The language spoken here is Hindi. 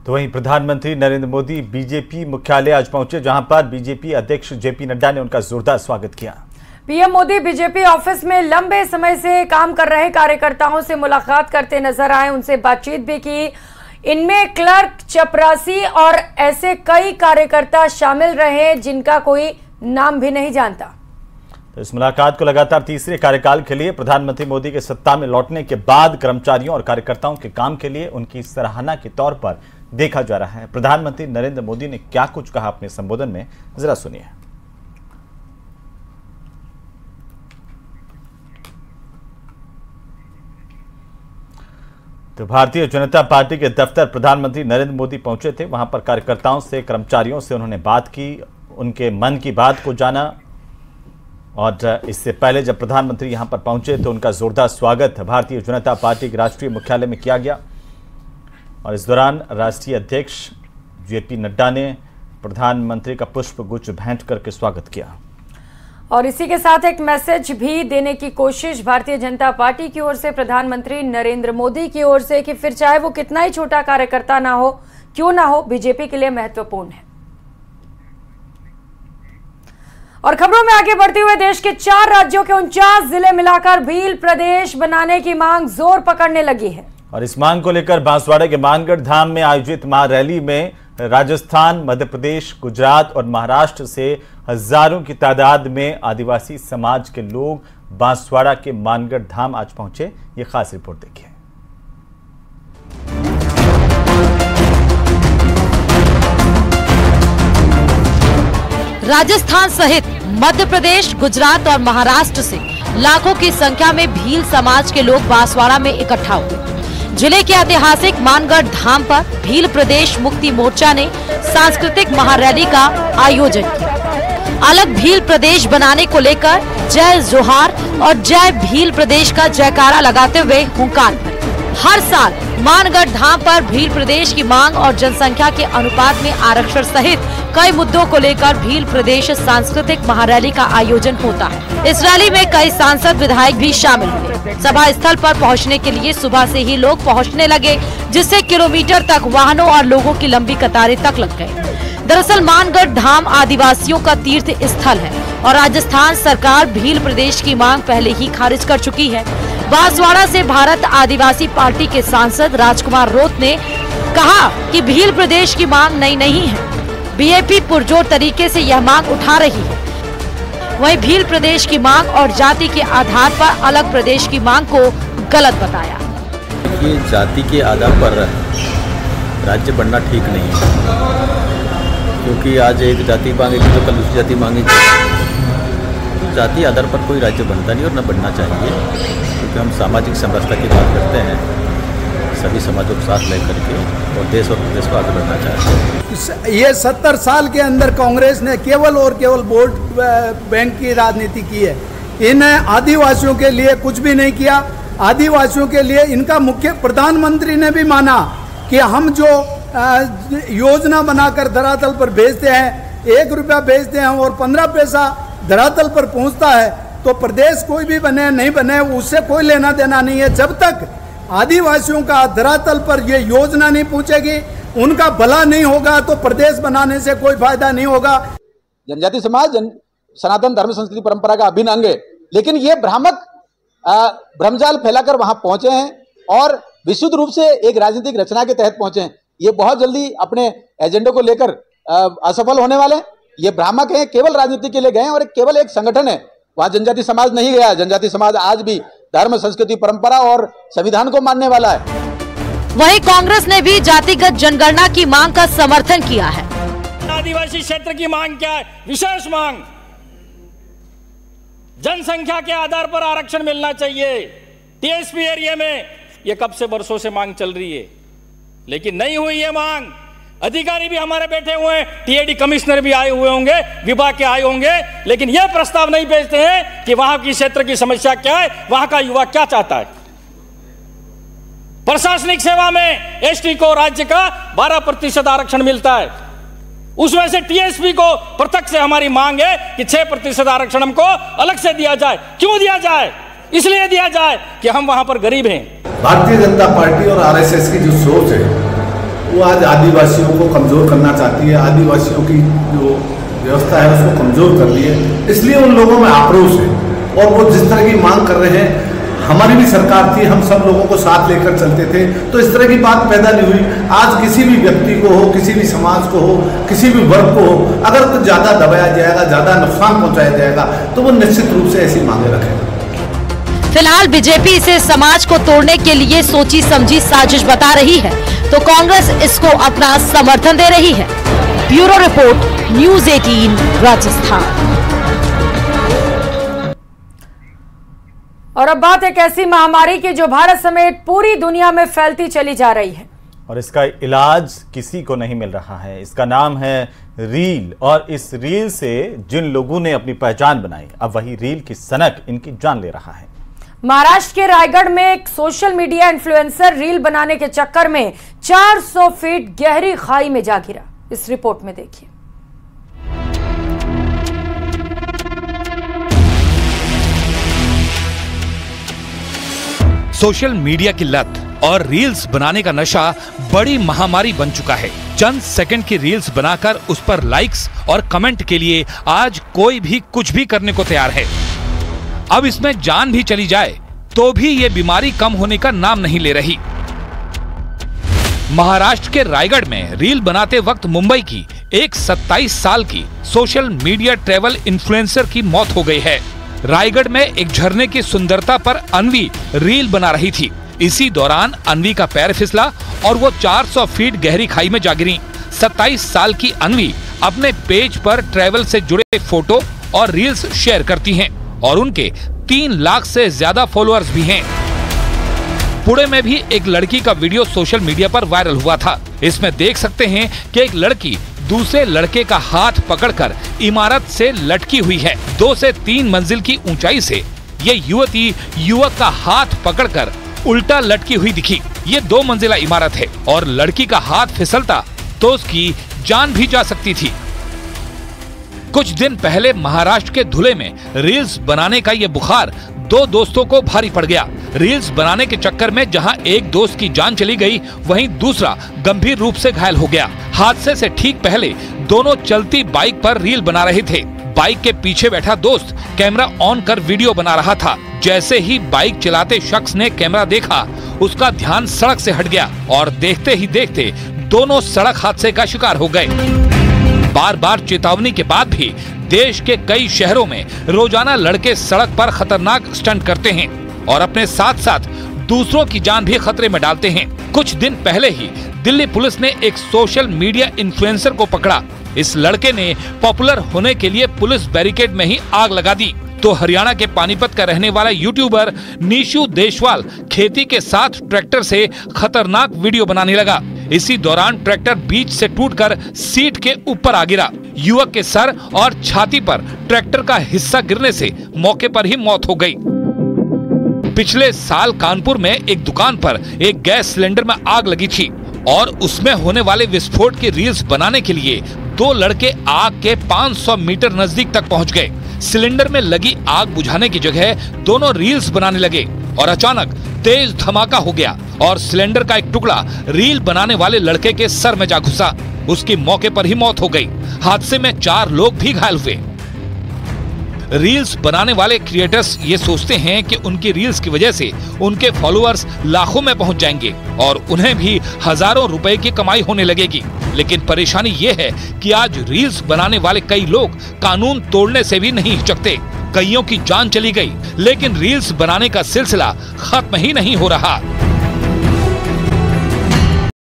तो वहीं प्रधानमंत्री नरेंद्र मोदी बीजेपी मुख्यालय आज पहुंचे, जहां पर बीजेपी अध्यक्ष जेपी नड्डा ने उनका जोरदार स्वागत किया। पीएम मोदी बीजेपी ऑफिस में लंबे समय से काम कर रहे कार्यकर्ताओं से मुलाकात करते नजर आए, उनसे बातचीत भी की। इनमें क्लर्क, चपरासी और ऐसे कई कार्यकर्ता शामिल रहे जिनका कोई नाम भी नहीं जानता। तो इस मुलाकात को लगातार तीसरे कार्यकाल के लिए प्रधानमंत्री मोदी के सत्ता में लौटने के बाद कर्मचारियों और कार्यकर्ताओं के काम के लिए उनकी सराहना के तौर पर देखा जा रहा है। प्रधानमंत्री नरेंद्र मोदी ने क्या कुछ कहा अपने संबोधन में, जरा सुनिए। तो भारतीय जनता पार्टी के दफ्तर प्रधानमंत्री नरेंद्र मोदी पहुंचे थे। वहां पर कार्यकर्ताओं से, कर्मचारियों से उन्होंने बात की, उनके मन की बात को जाना। और इससे पहले जब प्रधानमंत्री यहां पर पहुंचे तो उनका जोरदार स्वागत भारतीय जनता पार्टी के राष्ट्रीय मुख्यालय में किया गया। और इस दौरान राष्ट्रीय अध्यक्ष जेपी नड्डा ने प्रधानमंत्री का पुष्प गुच्छ भेंट करके स्वागत किया। और इसी के साथ एक मैसेज भी देने की कोशिश भारतीय जनता पार्टी की ओर से प्रधानमंत्री नरेंद्र मोदी की ओर से कि फिर चाहे वो कितना ही छोटा कार्यकर्ता ना हो, क्यों ना हो, बीजेपी के लिए महत्वपूर्ण है। और खबरों में आगे बढ़ते हुए देश के 4 राज्यों के 49 जिले मिलाकर भील प्रदेश बनाने की मांग जोर पकड़ने लगी है। और इस मांग को लेकर बांसवाड़ा के मानगढ़ धाम में आयोजित महारैली में राजस्थान, मध्य प्रदेश, गुजरात और महाराष्ट्र से हजारों की तादाद में आदिवासी समाज के लोग बांसवाड़ा के मानगढ़ धाम आज पहुंचे। ये खास रिपोर्ट देखिए। राजस्थान सहित मध्य प्रदेश, गुजरात और महाराष्ट्र से लाखों की संख्या में भील समाज के लोग बांसवाड़ा में इकट्ठा हुए। जिले के ऐतिहासिक मानगढ़ धाम पर भील प्रदेश मुक्ति मोर्चा ने सांस्कृतिक महारैली का आयोजन किया। अलग भील प्रदेश बनाने को लेकर जय जोहार और जय भील प्रदेश का जयकारा लगाते हुए हुंकार भरे। हर साल मानगढ़ धाम पर भील प्रदेश की मांग और जनसंख्या के अनुपात में आरक्षण सहित कई मुद्दों को लेकर भील प्रदेश सांस्कृतिक महारैली का आयोजन होता है। इस रैली में कई सांसद, विधायक भी शामिल हुए। सभा स्थल पर पहुंचने के लिए सुबह से ही लोग पहुंचने लगे, जिससे किलोमीटर तक वाहनों और लोगों की लंबी कतारें तक लग गई। दरअसल मानगढ़ धाम आदिवासियों का तीर्थ स्थल है और राजस्थान सरकार भील प्रदेश की मांग पहले ही खारिज कर चुकी है। बांसवाड़ा से भारत आदिवासी पार्टी के सांसद राजकुमार रोत ने कहा कि भील प्रदेश की मांग नई नहीं है, बीजेपी पुरजोर तरीके से यह मांग उठा रही है। वहीं भील प्रदेश की मांग और जाति के आधार पर अलग प्रदेश की मांग को गलत बताया। ये जाति के आधार पर राज्य बनना ठीक नहीं है, क्योंकि आज एक जाति मांगेगी तो कल दूसरी जाति मांगेगी। तो जाति आधार पर कोई राज्य बनता नहीं और न बनना चाहिए, क्योंकि हम सामाजिक समरसता की बात करते हैं, सभी समाजों को साथ लेकर के और देश और प्रदेश को आगे बढ़ना चाहते हैं। ये 70 साल के अंदर कांग्रेस ने केवल और केवल वोट बैंक की राजनीति की है। इन आदिवासियों के लिए कुछ भी नहीं किया। आदिवासियों के लिए इनका मुख्य प्रधानमंत्री ने भी माना कि हम जो योजना बनाकर धरातल पर भेजते हैं, 1 रुपया भेजते हैं और 15 पैसा धरातल पर पहुंचता है, तो प्रदेश कोई भी बने नहीं बने उससे कोई लेना देना नहीं है। जब तक आदिवासियों का धरातल पर ये योजना नहीं पहुंचेगी, उनका भला नहीं होगा, तो प्रदेश बनाने से कोई फायदा नहीं होगा। जनजाति समाज सनातन धर्म संस्कृति परंपरा का अभिन्न अंग है, लेकिन ये भ्रामक भ्रमजाल फैलाकर वहां पहुंचे हैं और विशुद्ध रूप से एक राजनीतिक रचना के तहत पहुंचे हैं। ये बहुत जल्दी अपने एजेंडे को लेकर असफल होने वाले। ये भ्रामक हैं, केवल राजनीति के लिए गए हैं और केवल एक संगठन है, वहां जनजाति समाज नहीं गया। जनजाति समाज आज भी धर्म, संस्कृति, परंपरा और संविधान को मानने वाला है। वहीं कांग्रेस ने भी जातिगत जनगणना की मांग का समर्थन किया है। आदिवासी क्षेत्र की मांग क्या है? विशेष मांग, जनसंख्या के आधार पर आरक्षण मिलना चाहिए। टीएसपी एरिया में ये कब से बरसों से मांग चल रही है, लेकिन नहीं हुई ये मांग। अधिकारी भी हमारे बैठे हुए हैं, टीएडी कमिश्नर भी आए हुए होंगे, विभाग के आए होंगे, लेकिन यह प्रस्ताव नहीं भेजते हैं कि वहां की क्षेत्र की समस्या क्या है, वहां का युवा क्या चाहता है। प्रशासनिक सेवा में एसटी को राज्य का 12% आरक्षण मिलता है, उसमें से टीएसपी को पृथक से हमारी मांग है कि 6% आरक्षण हमको अलग से दिया जाए। क्यों दिया जाए? इसलिए दिया जाए कि हम वहां पर गरीब हैं। भारतीय जनता पार्टी और आरएसएस की जो सोच है वो आज आदिवासियों को कमज़ोर करना चाहती है, आदिवासियों की जो व्यवस्था है उसको कमज़ोर कर रही है। इसलिए उन लोगों में आक्रोश है और वो जिस तरह की मांग कर रहे हैं, हमारी भी सरकार थी, हम सब लोगों को साथ लेकर चलते थे, तो इस तरह की बात पैदा नहीं हुई। आज किसी भी व्यक्ति को हो, किसी भी समाज को हो, किसी भी वर्ग को हो, अगर तो ज़्यादा दबाया जाएगा, ज़्यादा नुकसान पहुँचाया जाएगा तो वो निश्चित रूप से ऐसी मांगे रखेगा। फिलहाल बीजेपी इसे समाज को तोड़ने के लिए सोची समझी साजिश बता रही है, तो कांग्रेस इसको अपना समर्थन दे रही है। Bureau report, news 18 Rajasthan. और अब बात एक ऐसी महामारी की जो भारत समेत पूरी दुनिया में फैलती चली जा रही है और इसका इलाज किसी को नहीं मिल रहा है। इसका नाम है रील और इस रील से जिन लोगों ने अपनी पहचान बनाई, अब वही रील की सनक इनकी जान ले रहा है। महाराष्ट्र के रायगढ़ में एक सोशल मीडिया इन्फ्लुएंसर रील बनाने के चक्कर में 400 फीट गहरी खाई में जा गिरा। इस रिपोर्ट में देखिए। सोशल मीडिया की लत और रील्स बनाने का नशा बड़ी महामारी बन चुका है। चंद सेकंड की रील्स बनाकर उस पर लाइक्स और कमेंट के लिए आज कोई भी कुछ भी करने को तैयार है। अब इसमें जान भी चली जाए तो भी ये बीमारी कम होने का नाम नहीं ले रही। महाराष्ट्र के रायगढ़ में रील बनाते वक्त मुंबई की एक 27 साल की सोशल मीडिया ट्रैवल इन्फ्लुएंसर की मौत हो गई है। रायगढ़ में एक झरने की सुंदरता पर अन्वी रील बना रही थी। इसी दौरान अन्वी का पैर फिसला और वो 400 फीट गहरी खाई में जा गिरी। 27 साल की अन्वी अपने पेज पर ट्रैवल से जुड़े फोटो और रील्स शेयर करती हैं और उनके 3 लाख से ज्यादा फॉलोअर्स भी हैं। पुणे में भी एक लड़की का वीडियो सोशल मीडिया पर वायरल हुआ था। इसमें देख सकते हैं कि एक लड़की दूसरे लड़के का हाथ पकड़कर इमारत से लटकी हुई है। 2 से 3 मंजिल की ऊंचाई से ये युवती युवक का हाथ पकड़कर उल्टा लटकी हुई दिखी। ये 2 मंजिला इमारत है और लड़की का हाथ फिसलता तो उसकी जान भी जा सकती थी। कुछ दिन पहले महाराष्ट्र के धुले में रील्स बनाने का ये बुखार 2 दोस्तों को भारी पड़ गया। रील्स बनाने के चक्कर में जहां एक दोस्त की जान चली गई, वहीं दूसरा गंभीर रूप से घायल हो गया। हादसे से ठीक पहले दोनों चलती बाइक पर रील बना रहे थे। बाइक के पीछे बैठा दोस्त कैमरा ऑन कर वीडियो बना रहा था। जैसे ही बाइक चलाते शख्स ने कैमरा देखा, उसका ध्यान सड़क से हट गया और देखते ही देखते दोनों सड़क हादसे का शिकार हो गए। बार बार चेतावनी के बाद भी देश के कई शहरों में रोजाना लड़के सड़क पर खतरनाक स्टंट करते हैं और अपने साथ साथ दूसरों की जान भी खतरे में डालते हैं। कुछ दिन पहले ही दिल्ली पुलिस ने एक सोशल मीडिया इन्फ्लुएंसर को पकड़ा। इस लड़के ने पॉपुलर होने के लिए पुलिस बैरिकेड में ही आग लगा दी। तो हरियाणा के पानीपत का रहने वाला यूट्यूबर नीशू देशवाल खेती के साथ ट्रैक्टर से खतरनाक वीडियो बनाने लगा। इसी दौरान ट्रैक्टर बीच से टूटकर सीट के ऊपर आ गिरा। युवक के सर और छाती पर ट्रैक्टर का हिस्सा गिरने से मौके पर ही मौत हो गई। पिछले साल कानपुर में एक दुकान पर एक गैस सिलेंडर में आग लगी थी और उसमें होने वाले विस्फोट की रील्स बनाने के लिए 2 लड़के आग के 500 मीटर नजदीक तक पहुंच गए। सिलेंडर में लगी आग बुझाने की जगह दोनों रील्स बनाने लगे और अचानक तेज धमाका हो गया और सिलेंडर का एक टुकड़ा रील बनाने वाले लड़के के सर में जा घुसा। उसकी मौके पर ही मौत हो गई। हादसे में 4 लोग भी घायल हुए। रील्स बनाने वाले क्रिएटर्स ये सोचते हैं कि उनकी रील्स की वजह से उनके फॉलोअर्स लाखों में पहुंच जाएंगे और उन्हें भी हजारों रुपए की कमाई होने लगेगी। लेकिन परेशानी ये है कि आज रील्स बनाने वाले कई लोग कानून तोड़ने से भी नहीं हिचकते। कईयों की जान चली गई, लेकिन रील्स बनाने का सिलसिला खत्म ही नहीं हो रहा।